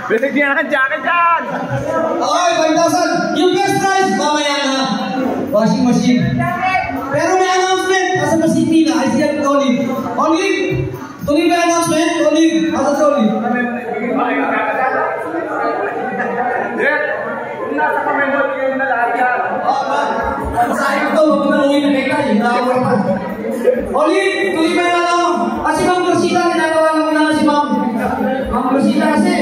Binigyan ng jacket dyan! Okay, 5,000. Yung best prize, mamaya na. Washing machine. Pero may announcement. Asa na si Tina? Ay siya, Olive. Olive! Tuloy ba announcement? Olive. Asa si Olive? Nasa kami mo, yung na lahat yan. Masayang ito, huwag na uwi na kita. Olive, tuloy ba na lang? Kasi Ma'am Rosita, ginagawa lang na si Ma'am. Ma'am Rosita kasi,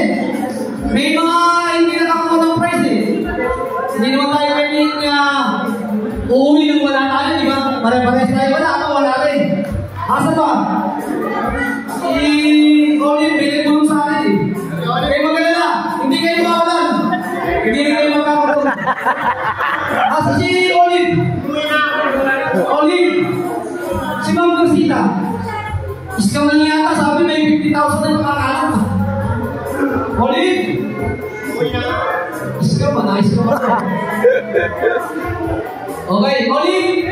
may mga hindi nakakuha ng prize eh. Hindi naman tayo pwedeng uuwi ng wala tayo, di ba? Pare-pares tayo wala, ako wala rin. Asa ba? Si Olive, binigyan mo sa akin eh. Kayo magalala, hindi kayo mawalan. Hindi kayo magkakaroon. Asa si Olive? Olive, si Ma'am Rosita. Iskaw na niya yata, sabi may 50,000 na nakakalat. Olive! Iskaw ba? Nais ko ba? Okay, Olive!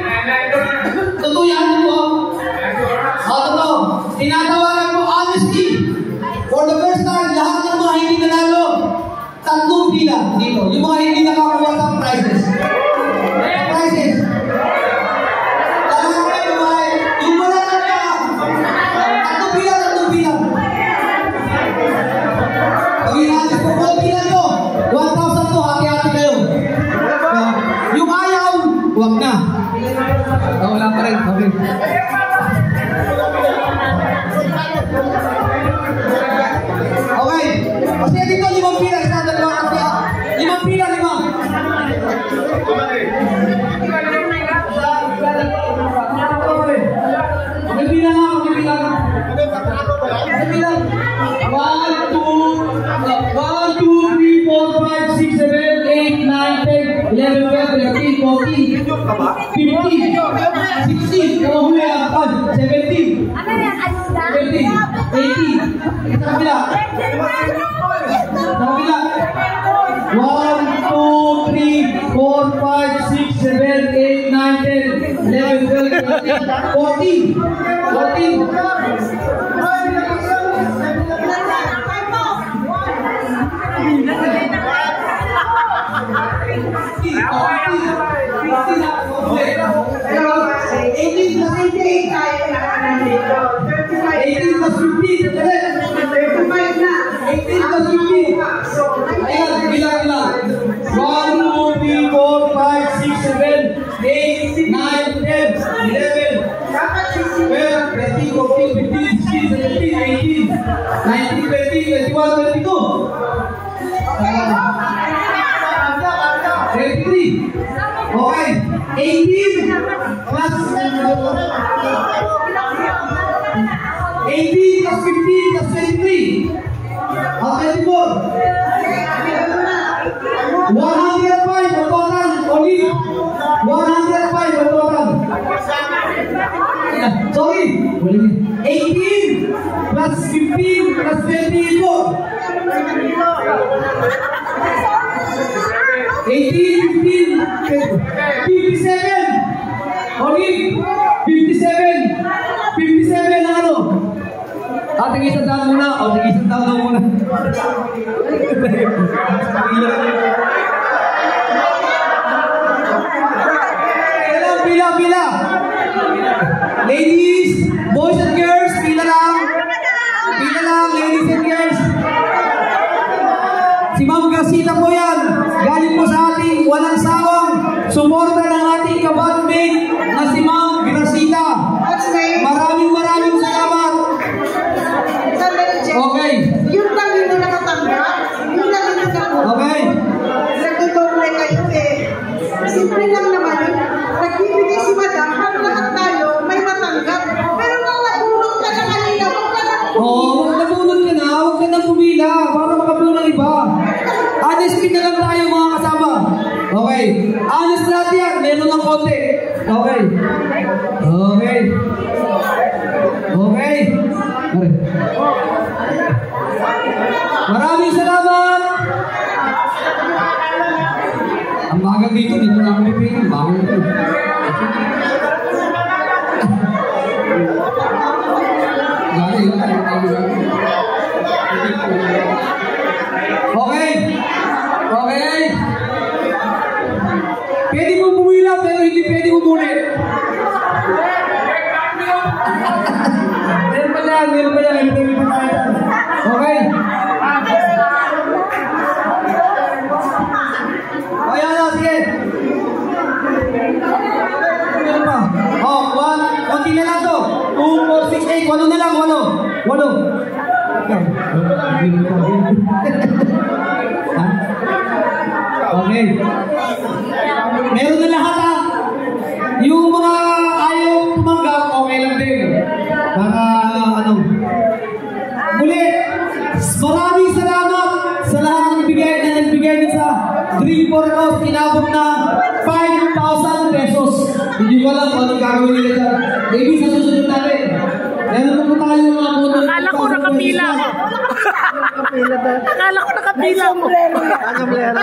Totoo yan mo. Totoo. Tinatawagan mo honesty. For the first time, lahat ng mga hindi nanalo, 3 pila dito. Yung mga hindi nakakuha ng prizes. Prizes. Yung wala na ka. 3 pila. Pagin natin po, 4 pila nyo. 1,000 to, hati-hati kayo. Yung ayaw, huwag na. Wala pa rin. Okay. Okay. Kasi dito 5 pila, isa, 2, 5 pila, 57 na ano? Ating isang taon muna. O, tingin isang taon muna. Pila. Ladies, boys and girls, pila lang. Pila lang, ladies and girls. Si Ma'am Rosita po yan. Galing po sa ating walang sawang suporta ng ating kabandmate na si Ma'am Rosita. Maraming salamat. Okay. Yung lang yung nakatanggap. Yung lang yung nakatanggap. Okay. Nagtutuloy kayo eh. Simple lang naman yun. Nagbibigay si Madam, lahat tayo may matanggap. Pero nung nabunod ka na kanina, huwag ka na pumila. Oo, nabunod ka na. Huwag ka na pumila para makapuno ng iba. Honestly na lang tayo mga kasama. Okay. Honest natin yan. Meron ng konti. Okay. Maraming salamat. Ang bagang dito na ako pipili. Bagang dito. Galing. Konti na lang to. 2, 4, 6, 8. 8 na lang. 8. Okay. Meron na lahat ha. Yung mga ayaw tumanggap, okay lang din. Para ano. Muli, maraming salamat sa lahat ng nagbigay din sa Dream for Us. Inabot na 5,000 pesos. Hindi ko alam kung anong gagawin nila dyan. Maybe sa susunod natin. Meron na po tayo mga muna. Akala ko nakapila mo. Akala ko nakapila mo. Sombrero.